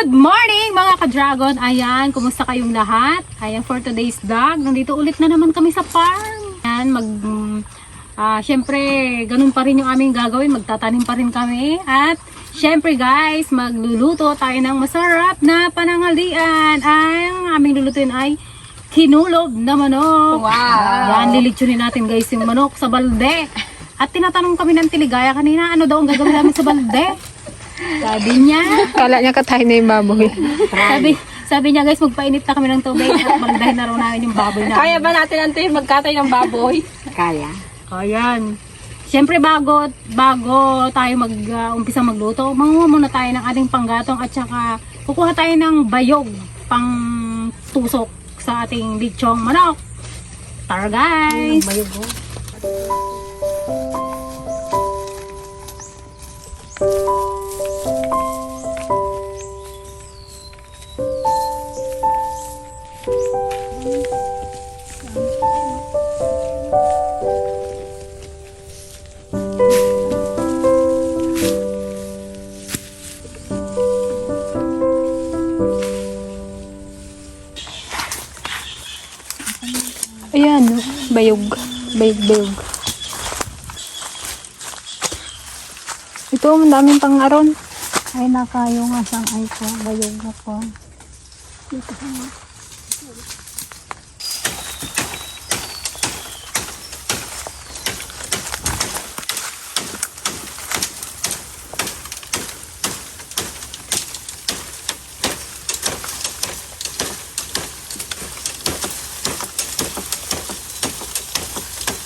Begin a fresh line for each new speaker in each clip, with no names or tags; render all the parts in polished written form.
Good morning mga ka-dragon! Ayan, kumusta kayong lahat? Ayan, for today's vlog, nandito ulit na naman kami sa farm. Ayan, syempre, ganun pa rin yung aming gagawin. Magtatanim pa rin kami. At syempre guys, magluluto tayo ng masarap na pananghalian. Ang aming lulutuin ay kinulob na manok.
Wow!
Ayan, lilitsunin natin guys yung manok sa balde. At tinatanong kami ng Tiligaya kanina, ano daw ang gagawin namin sa balde? Sabi niya.
Kala niya katay na yung baboy.
Sabi niya guys, magpainit na kami ng tubig at baldahin na raw namin yung baboy namin.
Kaya ba natin ante magkatay ng baboy?
Kaya.
Ayan. Siyempre bago tayo umpisa magluto, manguha muna tayo ng ating panggatong at saka kukuha tayo ng bayog pang tusok sa ating lechong manok. Tara guys!
Bayog ko.
Ayan, bayog. Bayog. Ito, ang daming pang-aron.
Ay nakayo nga sang ay ko. Bayog ako.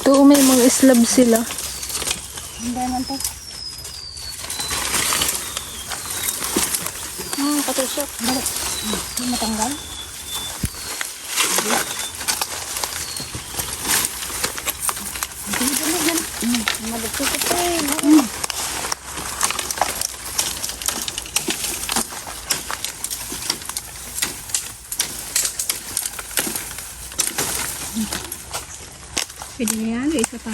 Ito, may mga slab sila.
Hindi naman to.
Patusok.
Balik. Hindi matanggal.
Pwede na yan, isa pa.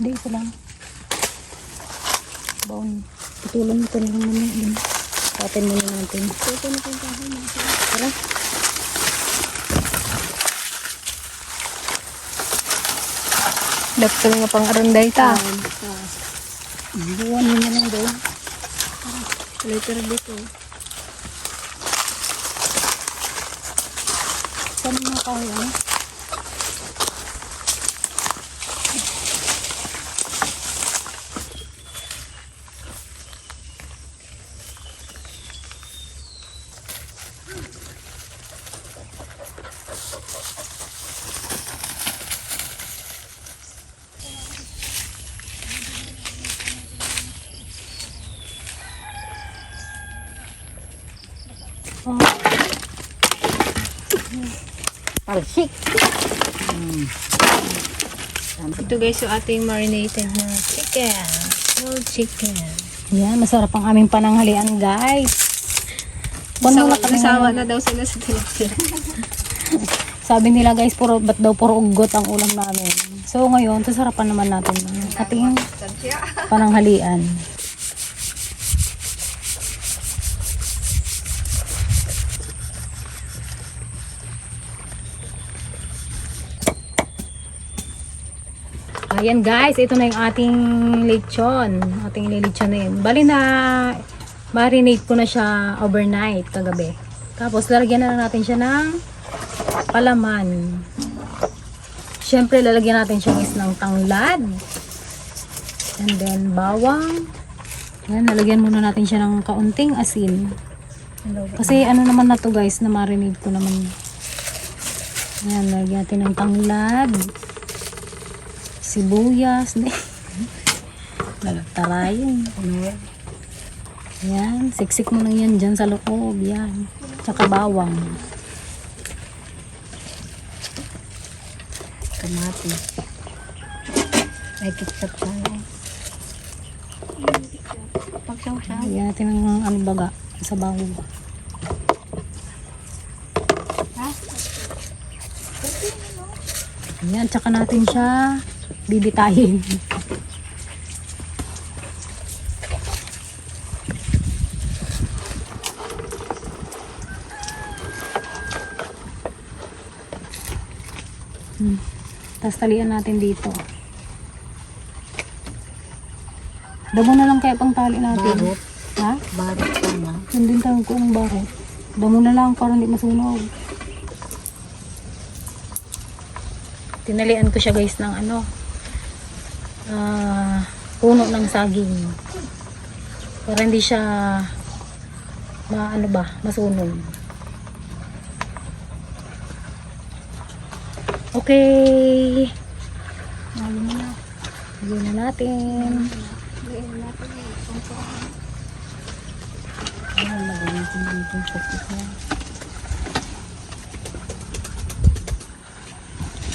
Hindi, ito lang. Baon. Putulong ito lang naman. Patin muna natin. Ito na kong kahoy natin. Tara.
Dapat kami nga pang-aron dahil ta.
Buwan nyo lang doon.
Later dito.
Saan mga kahoy ano? Palsik.
Ito guys, yung ating marinated na chicken. Whole chicken.
Yan, masarap ang aming pananghalian guys.
Nasawa na daw sila sa television.
Sabi nila guys, ba't daw puro ugot ang ulam namin. So ngayon, sasarapan naman natin ang ating pananghalian. Ayan guys, ito na yung ating lechon. Ating lechon na yun. Bali na marinate ko na siya overnight kagabi. Tapos lalagyan na lang natin siya ng palaman. Siyempre lalagyan natin siya guys ng tanglad. And then bawang. Ayan, lalagyan muna natin siya ng kaunting asin. Kasi ano naman na to guys, na marinate ko naman. Ayan, lalagyan natin ng tanglad. Sibuyas. Taray. Yan. Siksik mo lang yan dyan sa loob. Yan. Tsaka bawang.
Kamatis. May ketchup tayo. Pagsaw-saw.
Lagyan natin ng ano baga sa bawang. Yan. Tsaka natin siya bibitayin. Tapos talian natin dito. Damo na lang kaya pang tali natin.
Barot.
Ha?
Barot ka na.
Yun din tawag ko ng barot. Damo na lang para hindi masunog. Tinalian ko siya guys ng ano. Puno ng saging. Para hindi siya masunog. Okay. Ayun na. Ayun na natin.
Ayun, magamitin dito sa isa.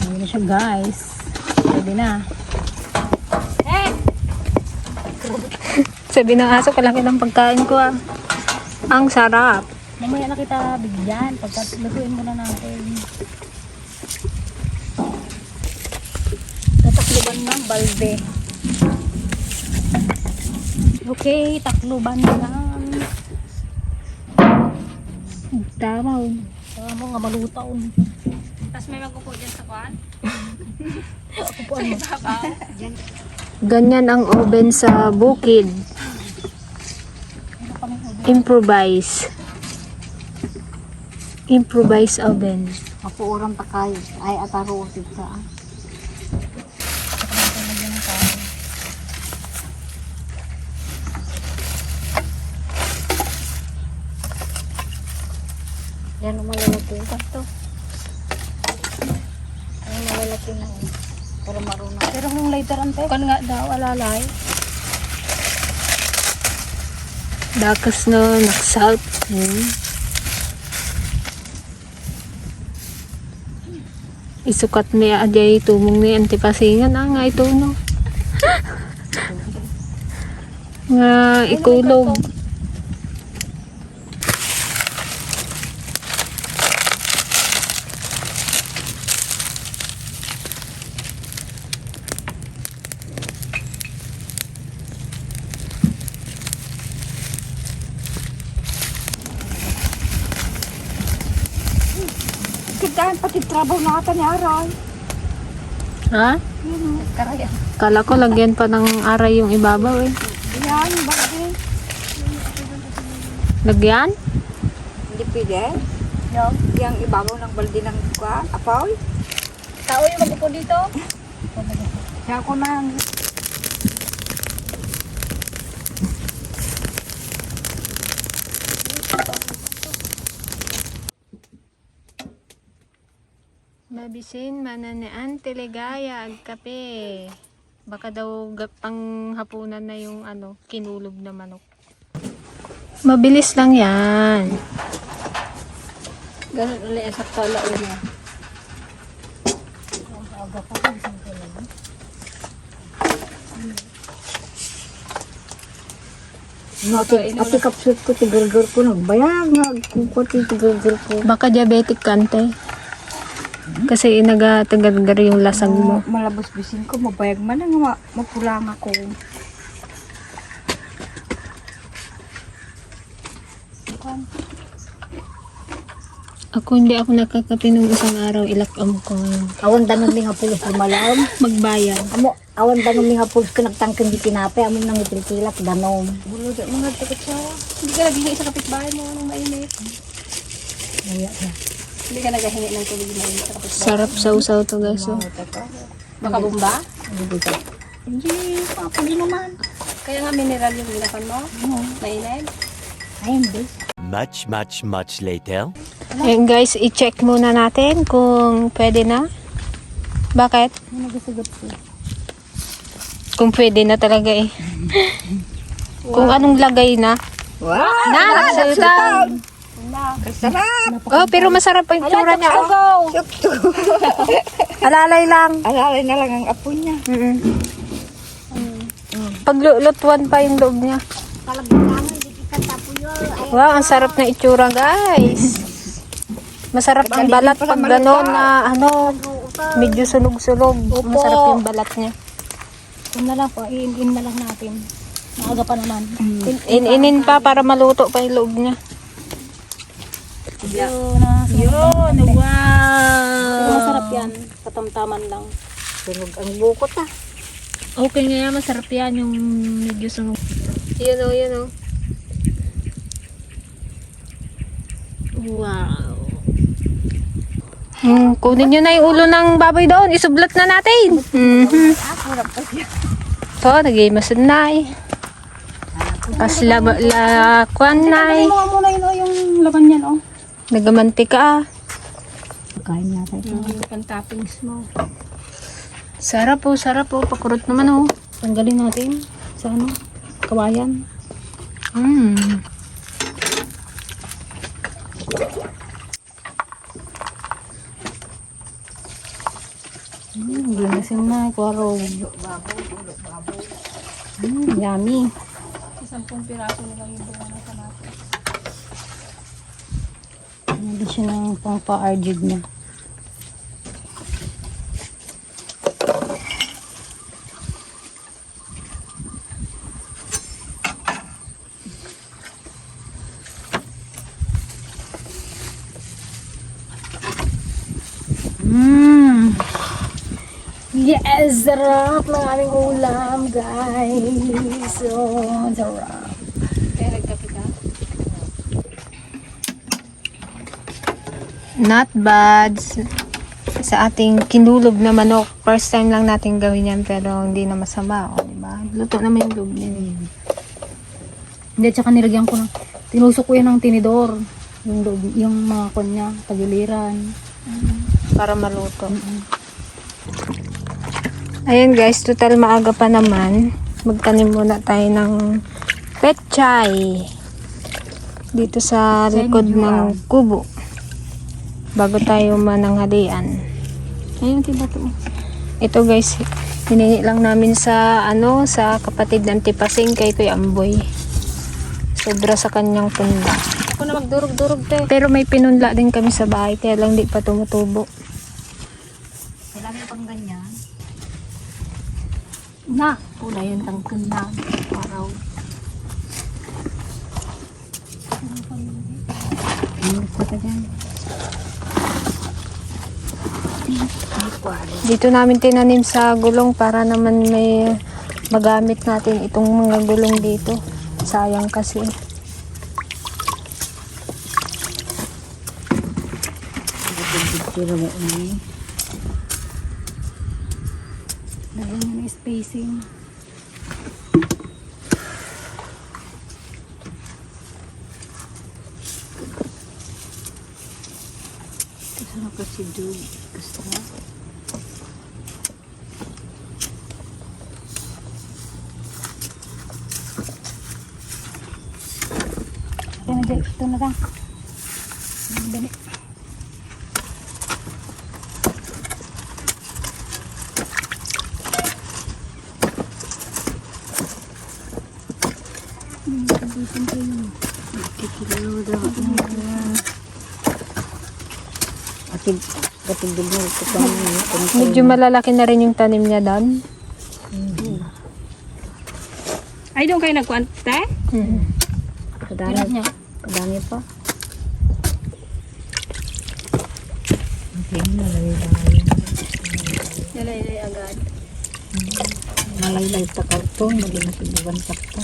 Ayun na siya guys. Pwede na.
Sabi ng aso, kalaki ng pagkain ko ah. Ang sarap.
Mamaya na kita bigyan. Pagkatlutuin muna natin. Tatakluban ng balde. Okay, takluban na lang. Tamaw. Tamaw nga malutaw.
Tapos may magpupo dyan sa kwan?
Upuan mo.
Ganyan ang oven sa bukid. Improvise. Improvise oven.
Mapuurang pa kayo. Ay, ataro ulit sa. Yan ang malalaki. Ito. Ay, malalaki na. Para marunong.
Pero kung later ante.
Kan nga daw, alalay. Dakas no, naksalt. Isukat niya aday tumong ni antipasingan nga ito no. Nga ikulog.
Kitaan pati trabaho na ata ni Aray.
Ha?
Karaya.
Kala ko lagyan pa ng aray yung ibabaw eh.
Yan, bakit?
Lagyan?
Hindi pwede. No. Yung ibabaw ng balde ng apaw.
Tao yung magpupo dito.
Kaya ko na.
Mabisin mananaan teligaya ag kape. Baka daw pang hapunan na yung ano, kinulog na manok. Mabilis lang yan.
Ganun ulit sa tala niya. Ati kapsut ko, tigar-gar ko, nagbayag, nagkukuti, tigar-gar ko.
Baka diabetic ka ante. Kasi inaga-tagar-gar yung lasag mo.
Malabos bisin ko, mabayag man ang mapulang ako.
Ako hindi ako nakakape nung isang araw, ilakam ko ngayon.
Awan danon mi nga pulos lumalaom.
Magbayan.
Awan danon mi nga pulos ko nagtangkang di tinapay, amo nang itilkilak danom.
Bulo dyan mga takot siya. Hindi ka naghingi sa kapitbahay mo ng mainit.
Kaya na.
Hindi ka naghingi ng tubig na mainit sa kapitbahay.
Sarap sausaw to guys. Oh.
Baka bumba?
Hindi, papagi naman.
Kaya nga mineral yung ginapan mo? Mainit?
Ay, hindi.
Much later.
Ayan guys, i-check muna natin kung pwede na. Bakit?
Nagasugot ko.
Kung pwede na talaga eh. Kung anong lagay na.
Wow!
Nagsultan!
Sarap!
Oh, pero masarap pa yung tsura niya. Oh. Alalay lang.
Alalay na lang ang apo niya.
Paglulutuan pa yung loob niya. Wow, ang sarap na itsura guys. Masarap ang balat pag gano'n na ano, medyo sunog-sunog. Masarap yung balat niya.
Yun na lang po, i-in na lang natin. Maaga pa naman.
In-inin pa para maluto pa yung loob niya.
Yun,
Yun, wow!
masarap yan. Katamtaman lang.
Sunog ang bukot ah.
Okay nga yan, masarap yan yung medyo sunog. Yun o, yun o. Wow. Kunin nyo na yung ulo ng baboy doon. Isublat na natin. To, nag-imasad na eh. Kwan na eh.
Mo muna yun, yung laman yan, oh.
Nagamantika ah.
Kain natin ito.
Pan-toppings mo.
Sarap po, sarap po. Pakurot naman oh.
Tanggalin natin sa ano, kawayan. Ginasin na, kwarog. Yummy. 10 piraso na lang yung bunga na kamatis. Hindi siya ng pang-pa-arjig na. Yes! Sarap ng aming ulam, guys! So, sarap. Kaya nagkape ka?
Not bad. Sa ating kinulog na manok. First time lang natin gawin yan pero hindi na masama. O, diba? Luto naman yung loob niya.
Hindi, tsaka nilagyan ko ng, tinusok ko yan ng tinidor. Yung, yung mga kanya, tagiliran.
Para maluto. Ayan guys, total maaga pa naman. Magtanim muna tayo ng pechay. Dito sa likod ng kubo. Bago tayo mananghalian.
Ayun, tiba to.
Ito guys, hiningi lang namin sa sa kapatid ng tipasing kay Kuya Amboy. Sobra sa kanyang punla.
Ako na magdurog-durog te.
Pero may pinunla din kami sa bahay kaya lang di pa tumutubo.
Kailangan pang ganyan.
Na!
Pula yung tangkon na. Paraw. Ingat pa ka dyan.
Dito namin tinanim sa gulong para naman may magamit natin itong mga gulong dito. Sayang kasi.
Pero mo ini.
Lagyan mo na spacing.
Kasama ka si Dug. Gusto mo?
Kaya na, ito na lang. Dali.
Katid mo ito pa.
Medyo malalaki na rin yung tanim niya doon.
Ay, doon kayo nagkuante?
Kadami. Kadami pa. Okay,
Nalaylay agad.
malaylay ta karton. Maging sibugan sakta.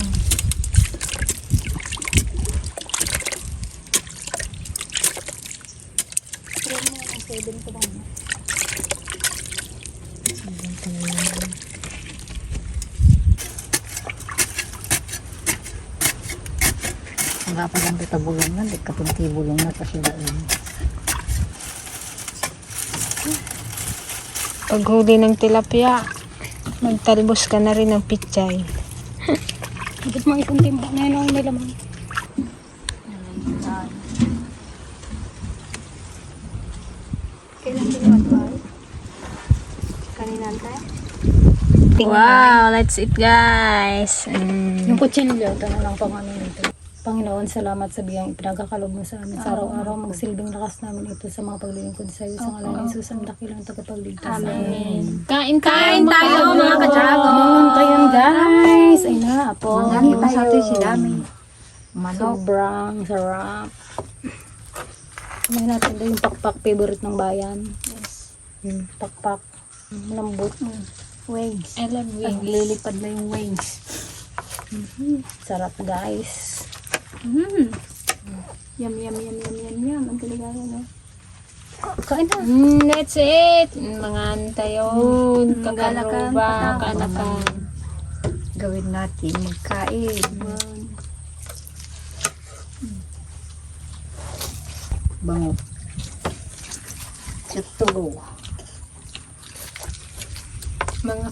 Nga pa lang kita bulong na, di kapunti bulong na kasi daan.
Paghuli ng tilapia, magtalbos ka na rin ng pichay.
Bakit mga isang timba na yun ang may laman? Kailan pinagpal? Kanina tayo?
Wow, let's eat guys.
Yung kutsilyo, ito na lang pang ano nito. Panginoon, salamat sa biyang ipinagkakalob mo sa amin. Sa araw-araw, magsilbing lakas namin ito sa mga paglilingkod sa iyo. Sa ngalan ng Jesus, ang dakilang tagapagligtas. Amen.
Kain tayo mga
Dragon! Tayo guys! Ay na, po.
Kita sa ito si Dami.
Sobrang sarap. Kumain natin daw yung pakpak favorite ng bayan.
Pakpak. Lambot. Wings.
I love wings.
Naglilipad na yung wings. Sarap guys. Yum, yum, yum, yum, yum, yum. Ang talaga no? Kain na.
That's it. Mga antayon,
Galakan,
kakaruba,
patapon.
kaanakan.
Gawin natin magkain. Bango. Tulo.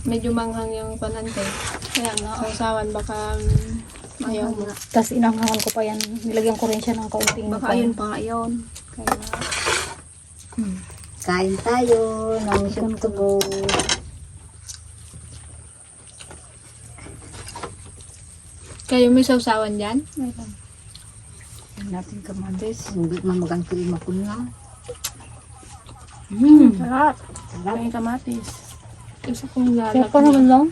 Medyo manghang yung panante.
Kaya nga.
Sausawan baka ayaw mo.
Tapos inanghangan ko pa yan. Nilagyan ko rin siya ng kaunting
Baka ayun pa nga yun.
Kaya kain tayo ng tulo.
Kayo may sausawan dyan?
Meron. Natin kamatis. Hindi na maganto yung makunga.
Sarap.
Sarap yung kamatis.
Isa kong
Kaya
lalak
pa naman lang.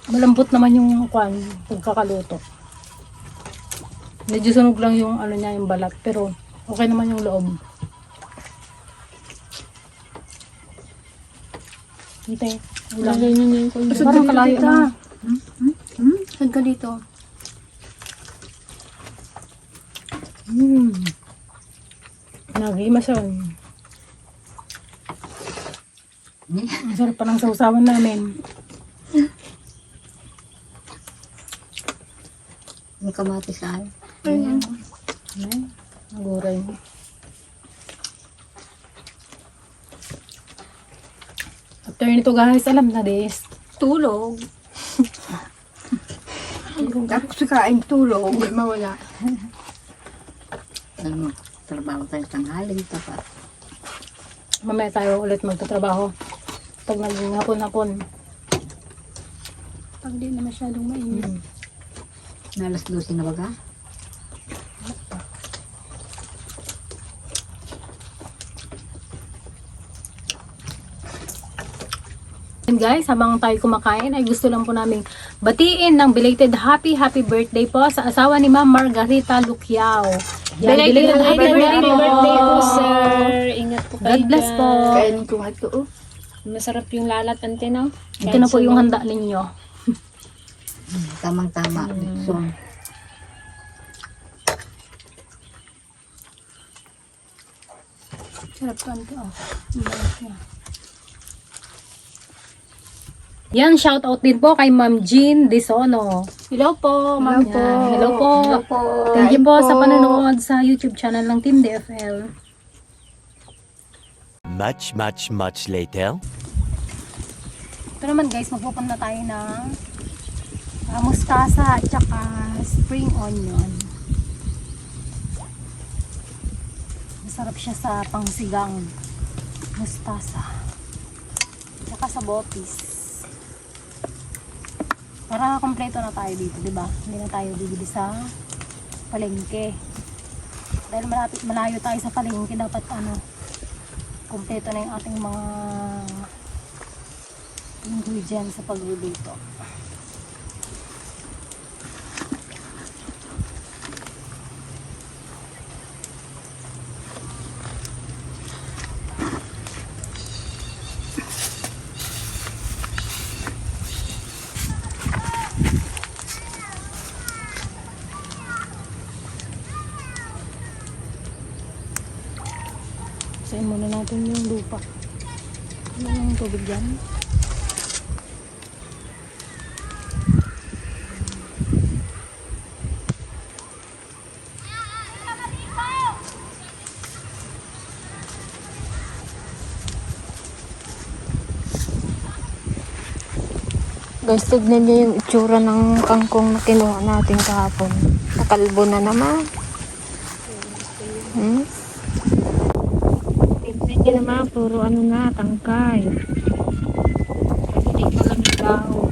Malambot naman yung pagkakaluto. Medyo sunog lang yung ano niya, yung balat. Pero okay naman yung loob. Hintay.
Lagay nyo na yung kondensado.
Parang kalayo na. Saan ka dito? Nagimasan. Ang sarap pa ng sausawan namin.
May kamatis ay.
Ayan. Ayan. Ang guray mo. After nito guys, alam na this.
Tulog. Tapos kain tulog.
Hindi mawala.
Ano, trabaho tayo tanghaling tapat.
Mamaya tayo ulit magtatrabaho. Pag naging hapon-hapon.
Pag di na masyadong mainit. Nalas 12 na baga?
And guys, habang tayo kumakain ay gusto lang po namin batiin ng belated happy birthday po sa asawa ni Ma'am Margarita Luquiao. Yan,
Belated happy birthday po,
sir.
sir. Ingat po kayo
God bless
dyan.
po.
Kain ko nga ito.
Masarap yung lalat, ante, no?
Ito na po yung handa ninyo.
Tamang-tama. So,
Sarap to ante, oh. Yan, shout out din po kay Ma'am Jean Disono. Hello po, Ma'am. Hello po.
Hello po.
Thank you
Kain
po sa panonood sa YouTube channel ng Team DFL.
Much later.
Ito naman guys, magpupunta tayo ng mustasa at saka spring onion. Masarap siya sa pangsigang mustasa. At saka sa botis. Para kompleto na tayo dito, di ba? Hindi na tayo bibili sa palengke. Dahil malayo tayo sa palengke, dapat kompleto na yung ating mga ingredients sa pagluluto. Sayin muna natin yung lupa. Ano yung tubig dyan?
Guys, tignan niyo yung itsura ng kangkong na kinuha natin kahapon. Nakalbo na naman. Tignan niyo naman, puro tangkay. Hindi ka lang yung dahon.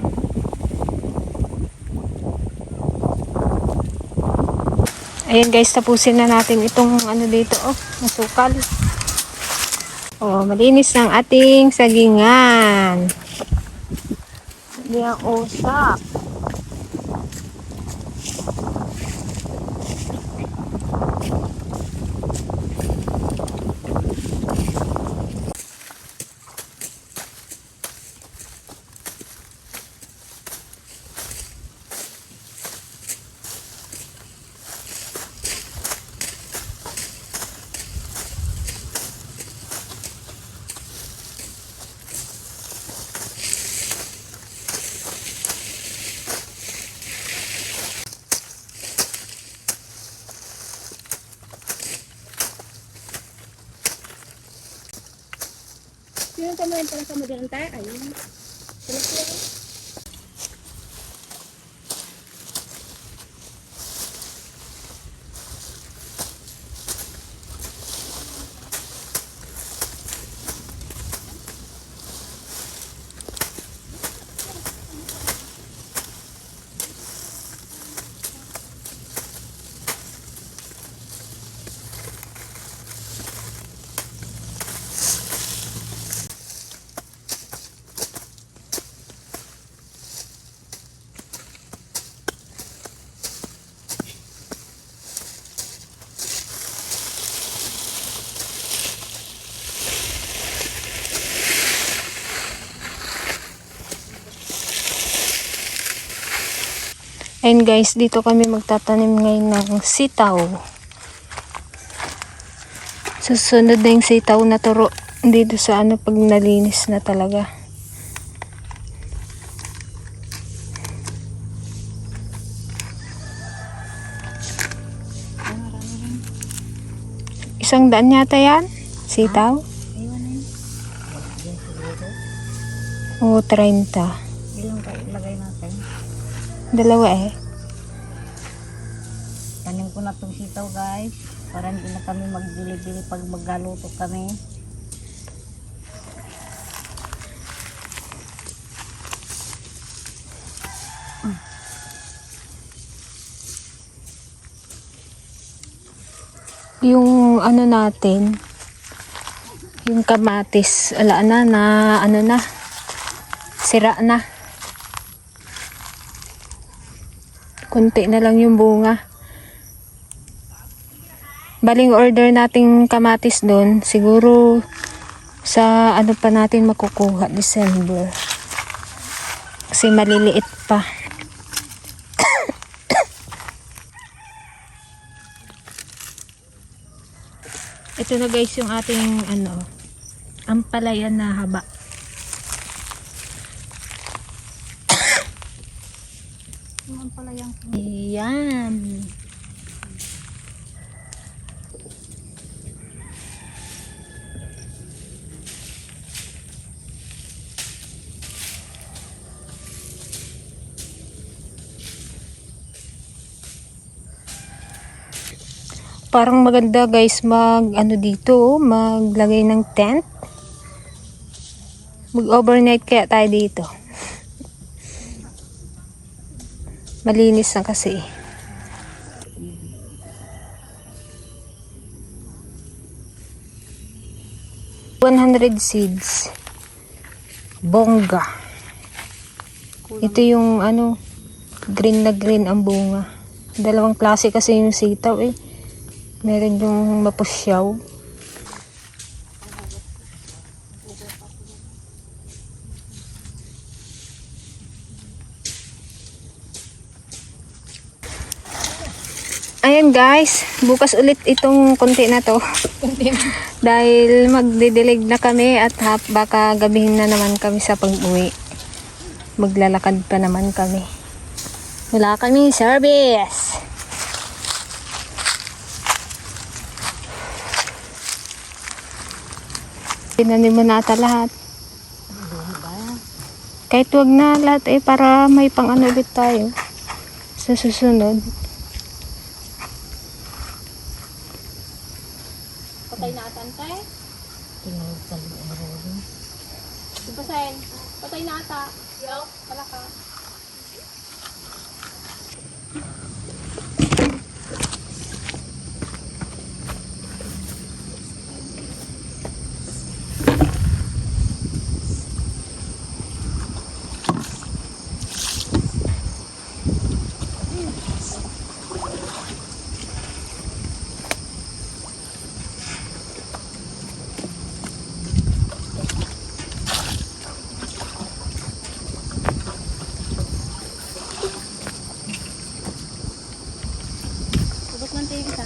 Ayan guys, tapusin na natin itong dito, masukal. Malinis ng ating sagingan. Hindi ang usap.
Sino ka mo yung pala sa madalang tayo? Ayun.
Ayun guys, dito kami magtatanim ngayon ng sitaw. Susunod na yung sitaw na turo dito sa ano pag nalinis na talaga. Isang daan yata yan? Sitaw? Oo, 30.
Ilang kayo ilagay natin?
Dalawa eh.
Tanim ko na itong sitaw guys. Para hindi na kami magbili-bili pag maggaluto kami.
Yung ano natin, yung kamatis, ala na ano na, sira na. Kunti na lang yung bunga. Baling order nating kamatis doon, siguro sa ano pa natin makukuha, December. Kasi maliliit pa. Ito na guys yung ating ano, ampalaya na haba.
Yung palayang
Yan. Parang maganda guys mag ano dito, maglagay ng tent. Mag-overnight kaya tayo dito. Malinis na kasi. $100 seeds. Bongga. Ito yung ano, green na green ang bunga. Dalawang klase kasi yung sitaw eh. Meron yung mapusyaw. Ayan guys, bukas ulit itong konti na to. Dahil magdidilig na kami at baka gabihin na naman kami sa pag-uwi. Maglalakad pa naman kami. Wala kaming service. Tinanim mo na ata lahat. Kahit wag na lahat eh para may pang ano ulit tayo sa susunod.
patay na atan tayo.
Tinawag sa loob.
Ipasahin. Patay na ata. Yo, pala ka. Isa.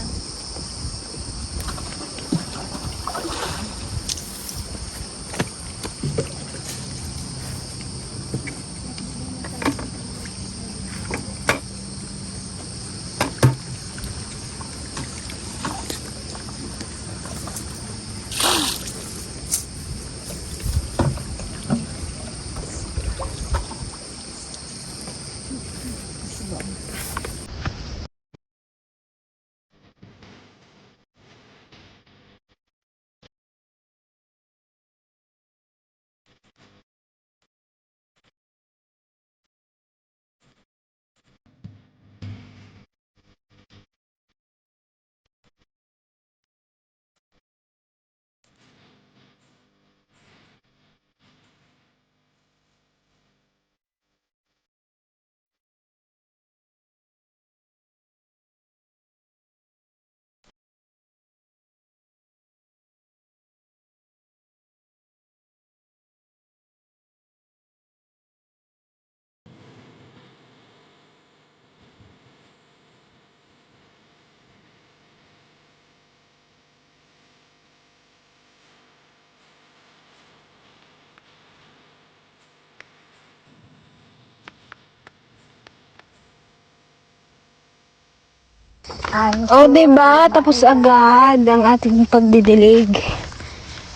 Oh, diba? Tapos agad ang ating pagdidilig.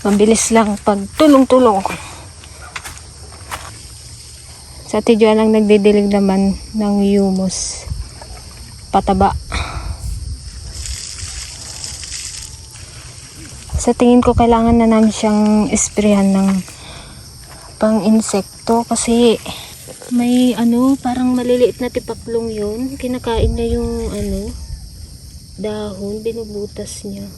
Mabilis lang pag tulong-tulong. Sa Ate Joan ang nagdidilig naman ng humus. Pataba. Sa tingin ko kailangan na namin siyang isprehan ng pang-insekto kasi may parang maliliit na tipaklong yun. Kinakain na yung dahon, binubutas niya.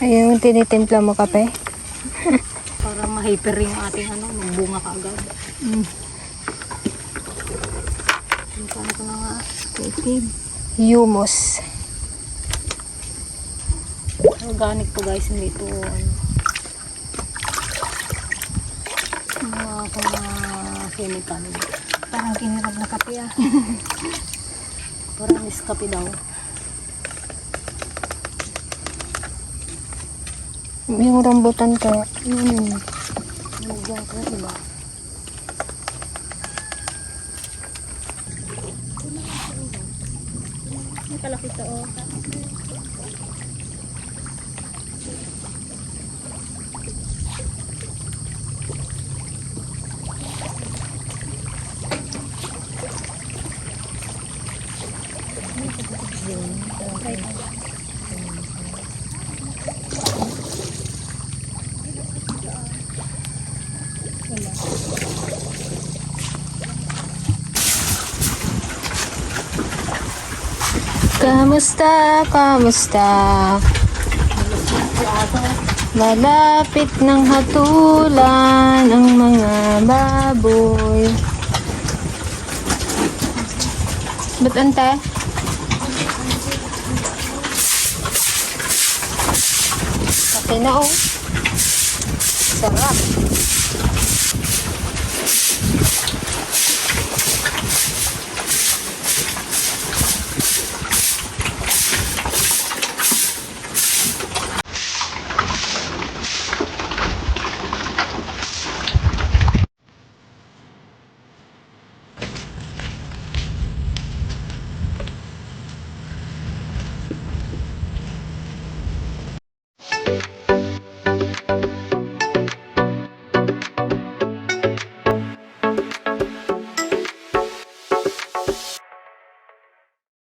Ayun yung tinitimpla mo, kape.
Para ma-hyper yung ating magbunga ka agad. Paano ko na nga?
Humus.
Organic to guys, hindi ito mga chemical.
Parang kinirag na kape ah.
Parang Nescafe daw.
Yung rambutan kaya.
Nandiyan ko, diba? May kalaki to, oh.
Kamusta? Kamusta? Malapit ng hatulan ang mga baboy. Ba't ante? Pati na oh. Sarap.